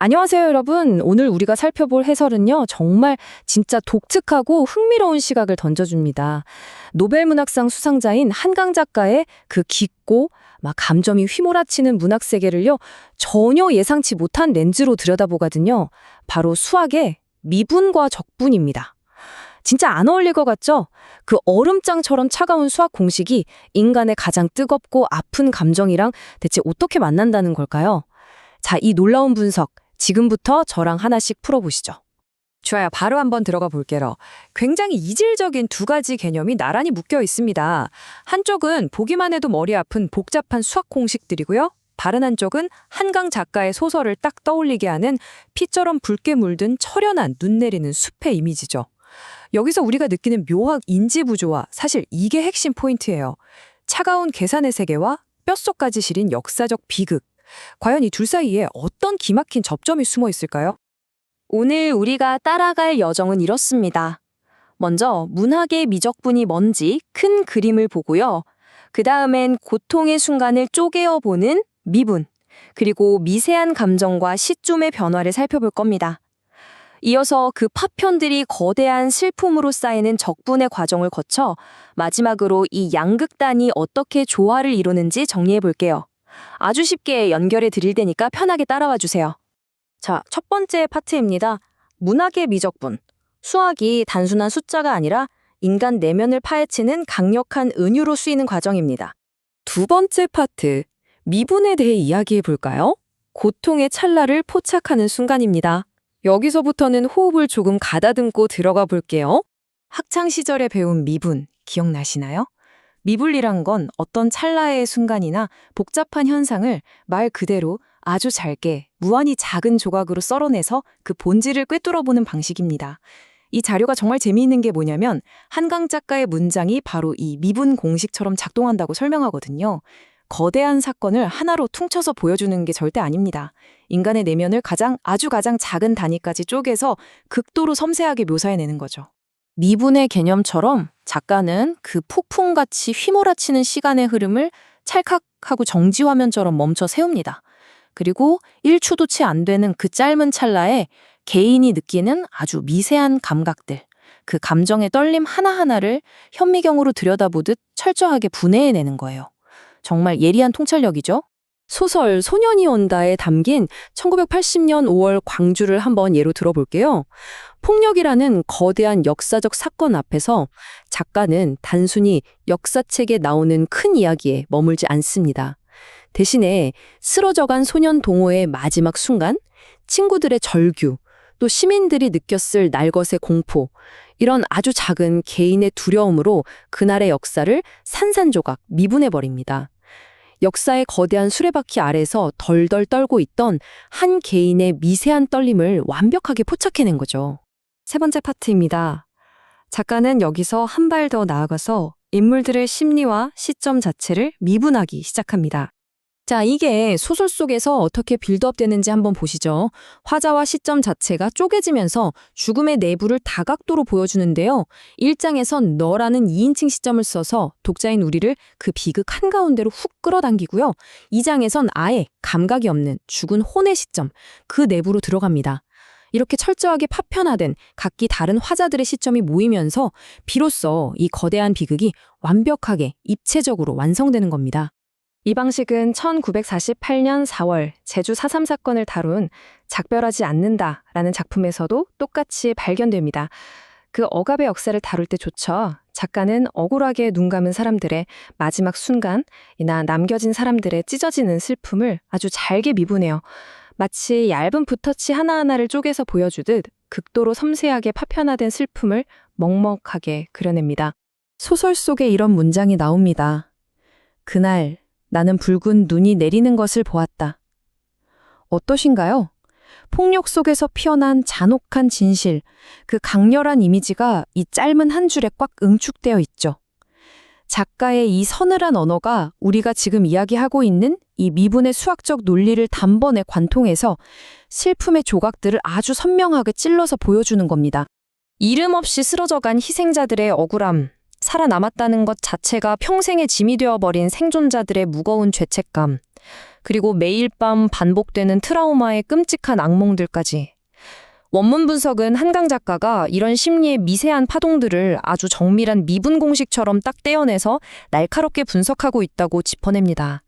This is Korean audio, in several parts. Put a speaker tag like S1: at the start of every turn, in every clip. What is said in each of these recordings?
S1: 안녕하세요, 여러분. 오늘 우리가 살펴볼 해설은요, 정말 진짜 독특하고 흥미로운 시각을 던져줍니다. 노벨문학상 수상자인 한강 작가의 그 깊고 막 감정이 휘몰아치는 문학 세계를요, 전혀 예상치 못한 렌즈로 들여다보거든요. 바로 수학의 미분과 적분입니다. 진짜 안 어울릴 것 같죠? 그 얼음장처럼 차가운 수학 공식이 인간의 가장 뜨겁고 아픈 감정이랑 대체 어떻게 만난다는 걸까요? 자, 이 놀라운 분석, 지금부터 저랑 하나씩 풀어보시죠.
S2: 좋아요. 바로 한번 들어가 볼게요. 굉장히 이질적인 두 가지 개념이 나란히 묶여 있습니다. 한쪽은 보기만 해도 머리 아픈 복잡한 수학 공식들이고요. 다른 한쪽은 한강 작가의 소설을 딱 떠올리게 하는 피처럼 붉게 물든 철연한 눈 내리는 숲의 이미지죠. 여기서 우리가 느끼는 묘학 인지 부조화, 사실 이게 핵심 포인트예요. 차가운 계산의 세계와 뼛속까지 시린 역사적 비극. 과연 이 둘 사이에 어떤 기막힌 접점이 숨어 있을까요?
S1: 오늘 우리가 따라갈 여정은 이렇습니다. 먼저 문학의 미적분이 뭔지 큰 그림을 보고요. 그 다음엔 고통의 순간을 쪼개어 보는 미분, 그리고 미세한 감정과 시점의 변화를 살펴볼 겁니다. 이어서 그 파편들이 거대한 슬픔으로 쌓이는 적분의 과정을 거쳐 마지막으로 이 양극단이 어떻게 조화를 이루는지 정리해 볼게요. 아주 쉽게 연결해 드릴 테니까 편하게 따라와 주세요. 자, 첫 번째 파트입니다. 문학의 미적분. 수학이 단순한 숫자가 아니라 인간 내면을 파헤치는 강력한 은유로 쓰이는 과정입니다.
S2: 두 번째 파트, 미분에 대해 이야기해 볼까요? 고통의 찰나를 포착하는 순간입니다. 여기서부터는 호흡을 조금 가다듬고 들어가 볼게요. 학창 시절에 배운 미분, 기억나시나요? 미분이란 건 어떤 찰나의 순간이나 복잡한 현상을 말 그대로 아주 짧게, 무한히 작은 조각으로 썰어내서 그 본질을 꿰뚫어보는 방식입니다. 이 자료가 정말 재미있는 게 뭐냐면 한강 작가의 문장이 바로 이 미분 공식처럼 작동한다고 설명하거든요. 거대한 사건을 하나로 퉁쳐서 보여주는 게 절대 아닙니다. 인간의 내면을 아주 가장 작은 단위까지 쪼개서 극도로 섬세하게 묘사해내는 거죠.
S1: 미분의 개념처럼 작가는 그 폭풍같이 휘몰아치는 시간의 흐름을 찰칵하고 정지화면처럼 멈춰 세웁니다. 그리고 1초도 채 안 되는 그 짧은 찰나에 개인이 느끼는 아주 미세한 감각들, 그 감정의 떨림 하나하나를 현미경으로 들여다보듯 철저하게 분해해내는 거예요. 정말 예리한 통찰력이죠?
S2: 소설 소년이 온다에 담긴 1980년 5월 광주를 한번 예로 들어볼게요. 폭력이라는 거대한 역사적 사건 앞에서 작가는 단순히 역사책에 나오는 큰 이야기에 머물지 않습니다. 대신에 쓰러져간 소년 동호의 마지막 순간, 친구들의 절규, 또 시민들이 느꼈을 날것의 공포, 이런 아주 작은 개인의 두려움으로 그날의 역사를 산산조각 미분해버립니다. 역사의 거대한 수레바퀴 아래서 덜덜 떨고 있던 한 개인의 미세한 떨림을 완벽하게 포착해낸 거죠. 세 번째 파트입니다. 작가는 여기서 한 발 더 나아가서 인물들의 심리와 시점 자체를 미분하기 시작합니다. 자, 이게 소설 속에서 어떻게 빌드업되는지 한번 보시죠. 화자와 시점 자체가 쪼개지면서 죽음의 내부를 다각도로 보여주는데요. 1장에선 너라는 2인칭 시점을 써서 독자인 우리를 그 비극 한가운데로 훅 끌어당기고요. 2장에선 아예 감각이 없는 죽은 혼의 시점, 그 내부로 들어갑니다. 이렇게 철저하게 파편화된 각기 다른 화자들의 시점이 모이면서 비로소 이 거대한 비극이 완벽하게 입체적으로 완성되는 겁니다. 이 방식은 1948년 4월 제주 4.3 사건을 다룬 작별하지 않는다라는 작품에서도 똑같이 발견됩니다. 그 억압의 역사를 다룰 때조차 작가는 억울하게 눈 감은 사람들의 마지막 순간이나 남겨진 사람들의 찢어지는 슬픔을 아주 잘게 미분해요. 마치 얇은 붓터치 하나하나를 쪼개서 보여주듯 극도로 섬세하게 파편화된 슬픔을 먹먹하게 그려냅니다. 소설 속에 이런 문장이 나옵니다. 그날 나는 붉은 눈이 내리는 것을 보았다. 어떠신가요? 폭력 속에서 피어난 잔혹한 진실, 그 강렬한 이미지가 이 짧은 한 줄에 꽉 응축되어 있죠. 작가의 이 서늘한 언어가 우리가 지금 이야기하고 있는 이 미분의 수학적 논리를 단번에 관통해서 슬픔의 조각들을 아주 선명하게 찔러서 보여주는 겁니다. 이름 없이 쓰러져간 희생자들의 억울함,
S1: 살아남았다는 것 자체가 평생의 짐이 되어버린 생존자들의 무거운 죄책감, 그리고 매일 밤 반복되는 트라우마의 끔찍한 악몽들까지. 원문 분석은 한강 작가가 이런 심리의 미세한 파동들을 아주 정밀한 미분 공식처럼 딱 떼어내서 날카롭게 분석하고 있다고 짚어냅니다.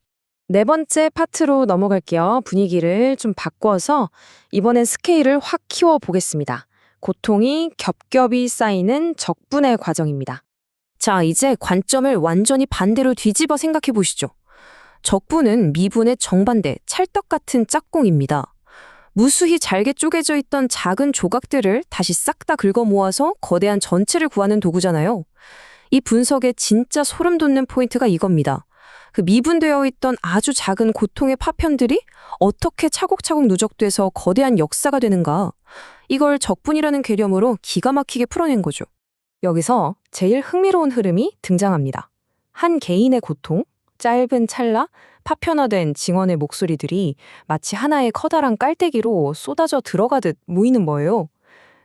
S3: 네 번째 파트로 넘어갈게요. 분위기를 좀 바꿔서 이번엔 스케일을 확 키워 보겠습니다. 고통이 겹겹이 쌓이는 적분의 과정입니다.
S2: 자, 이제 관점을 완전히 반대로 뒤집어 생각해 보시죠. 적분은 미분의 정반대, 찰떡 같은 짝꿍입니다. 무수히 잘게 쪼개져 있던 작은 조각들을 다시 싹 다 긁어 모아서 거대한 전체를 구하는 도구잖아요. 이 분석의 진짜 소름 돋는 포인트가 이겁니다. 그 미분되어 있던 아주 작은 고통의 파편들이 어떻게 차곡차곡 누적돼서 거대한 역사가 되는가. 이걸 적분이라는 개념으로 기가 막히게 풀어낸 거죠.
S3: 여기서 제일 흥미로운 흐름이 등장합니다. 한 개인의 고통, 짧은 찰나, 파편화된 증언의 목소리들이 마치 하나의 커다란 깔때기로 쏟아져 들어가듯 모이는 거예요.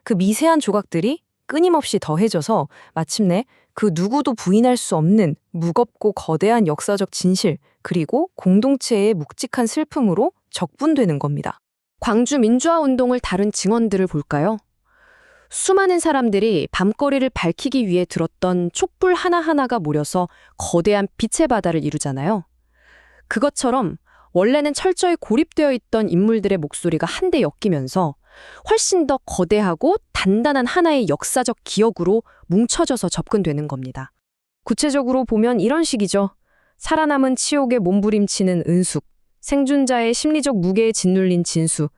S3: 그 미세한 조각들이 끊임없이 더해져서 마침내 그 누구도 부인할 수 없는 무겁고 거대한 역사적 진실, 그리고 공동체의 묵직한 슬픔으로 적분되는 겁니다.
S2: 광주 민주화 운동을 다룬 증언들을 볼까요? 수많은 사람들이 밤거리를 밝히기 위해 들었던 촛불 하나하나가 모여서 거대한 빛의 바다를 이루잖아요. 그것처럼 원래는 철저히 고립되어 있던 인물들의 목소리가 한데 엮이면서 훨씬 더 거대하고 단단한 하나의 역사적 기억으로 뭉쳐져서 접근되는 겁니다. 구체적으로 보면 이런 식이죠. 살아남은 치욕에 몸부림치는 은숙, 생존자의 심리적 무게에 짓눌린 진수,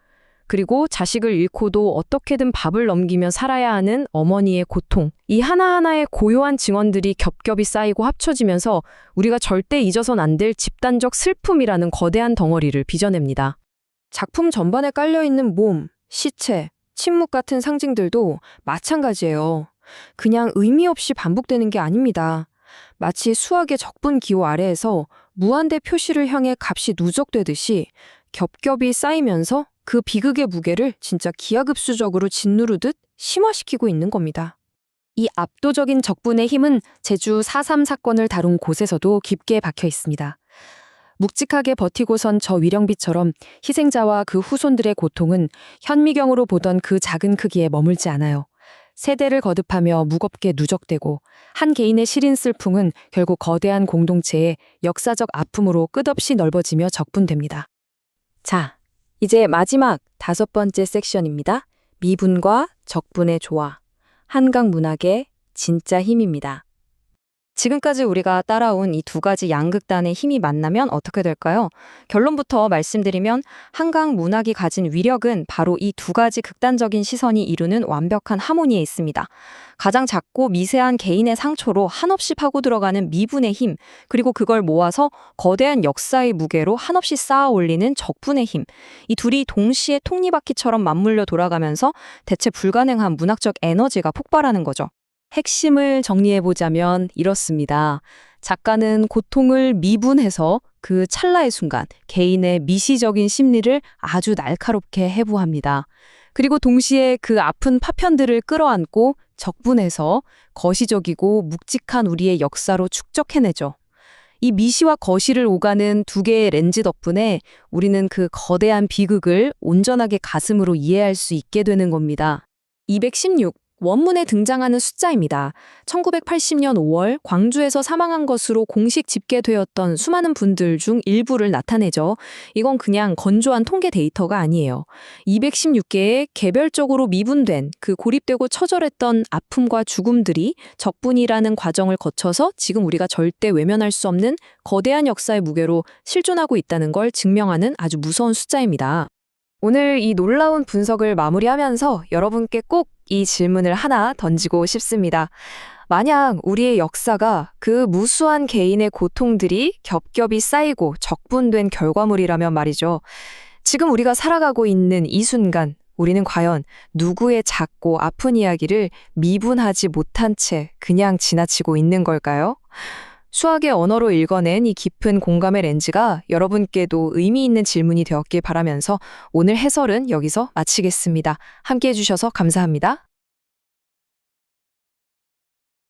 S2: 그리고 자식을 잃고도 어떻게든 밥을 넘기며 살아야 하는 어머니의 고통. 이 하나하나의 고요한 증언들이 겹겹이 쌓이고 합쳐지면서 우리가 절대 잊어선 안 될 집단적 슬픔이라는 거대한 덩어리를 빚어냅니다.
S3: 작품 전반에 깔려있는 몸, 시체, 침묵 같은 상징들도 마찬가지예요. 그냥 의미 없이 반복되는 게 아닙니다. 마치 수학의 적분 기호 아래에서 무한대 표시를 향해 값이 누적되듯이 겹겹이 쌓이면서 그 비극의 무게를 진짜 기하급수적으로 짓누르듯 심화시키고 있는 겁니다. 이 압도적인 적분의 힘은 제주 4.3 사건을 다룬 곳에서도 깊게 박혀 있습니다. 묵직하게 버티고선 저 위령비처럼 희생자와 그 후손들의 고통은 현미경으로 보던 그 작은 크기에 머물지 않아요. 세대를 거듭하며 무겁게 누적되고 한 개인의 시린 슬픔은 결국 거대한 공동체의 역사적 아픔으로 끝없이 넓어지며 적분됩니다. 자, 이제 마지막 5번째 섹션입니다. 미분과 적분의 조화. 한강 문학의 진짜 힘입니다. 지금까지 우리가 따라온 이 두 가지 양극단의 힘이 만나면 어떻게 될까요? 결론부터 말씀드리면 한강 문학이 가진 위력은 바로 이 두 가지 극단적인 시선이 이루는 완벽한 하모니에 있습니다. 가장 작고 미세한 개인의 상처로 한없이 파고 들어가는 미분의 힘, 그리고 그걸 모아서 거대한 역사의 무게로 한없이 쌓아 올리는 적분의 힘. 이 둘이 동시에 톱니바퀴처럼 맞물려 돌아가면서 대체 불가능한 문학적 에너지가 폭발하는 거죠. 핵심을 정리해보자면 이렇습니다. 작가는 고통을 미분해서 그 찰나의 순간 개인의 미시적인 심리를 아주 날카롭게 해부합니다. 그리고 동시에 그 아픈 파편들을 끌어안고 적분해서 거시적이고 묵직한 우리의 역사로 축적해내죠. 이 미시와 거시를 오가는 두 개의 렌즈 덕분에 우리는 그 거대한 비극을 온전하게 가슴으로 이해할 수 있게 되는 겁니다. 216. 원문에 등장하는 숫자입니다. 1980년 5월 광주에서 사망한 것으로 공식 집계되었던 수많은 분들 중 일부를 나타내죠. 이건 그냥 건조한 통계 데이터가 아니에요. 216개의 개별적으로 미분된 그 고립되고 처절했던 아픔과 죽음들이 적분이라는 과정을 거쳐서 지금 우리가 절대 외면할 수 없는 거대한 역사의 무게로 실존하고 있다는 걸 증명하는 아주 무서운 숫자입니다. 오늘 이 놀라운 분석을 마무리하면서 여러분께 꼭 이 질문을 하나 던지고 싶습니다. 만약 우리의 역사가 그 무수한 개인의 고통들이 겹겹이 쌓이고 적분된 결과물이라면 말이죠. 지금 우리가 살아가고 있는 이 순간, 우리는 과연 누구의 작고 아픈 이야기를 미분하지 못한 채 그냥 지나치고 있는 걸까요? 수학의 언어로 읽어낸 이 깊은 공감의 렌즈가 여러분께도 의미 있는 질문이 되었길 바라면서 오늘 해설은 여기서 마치겠습니다. 함께해 주셔서 감사합니다.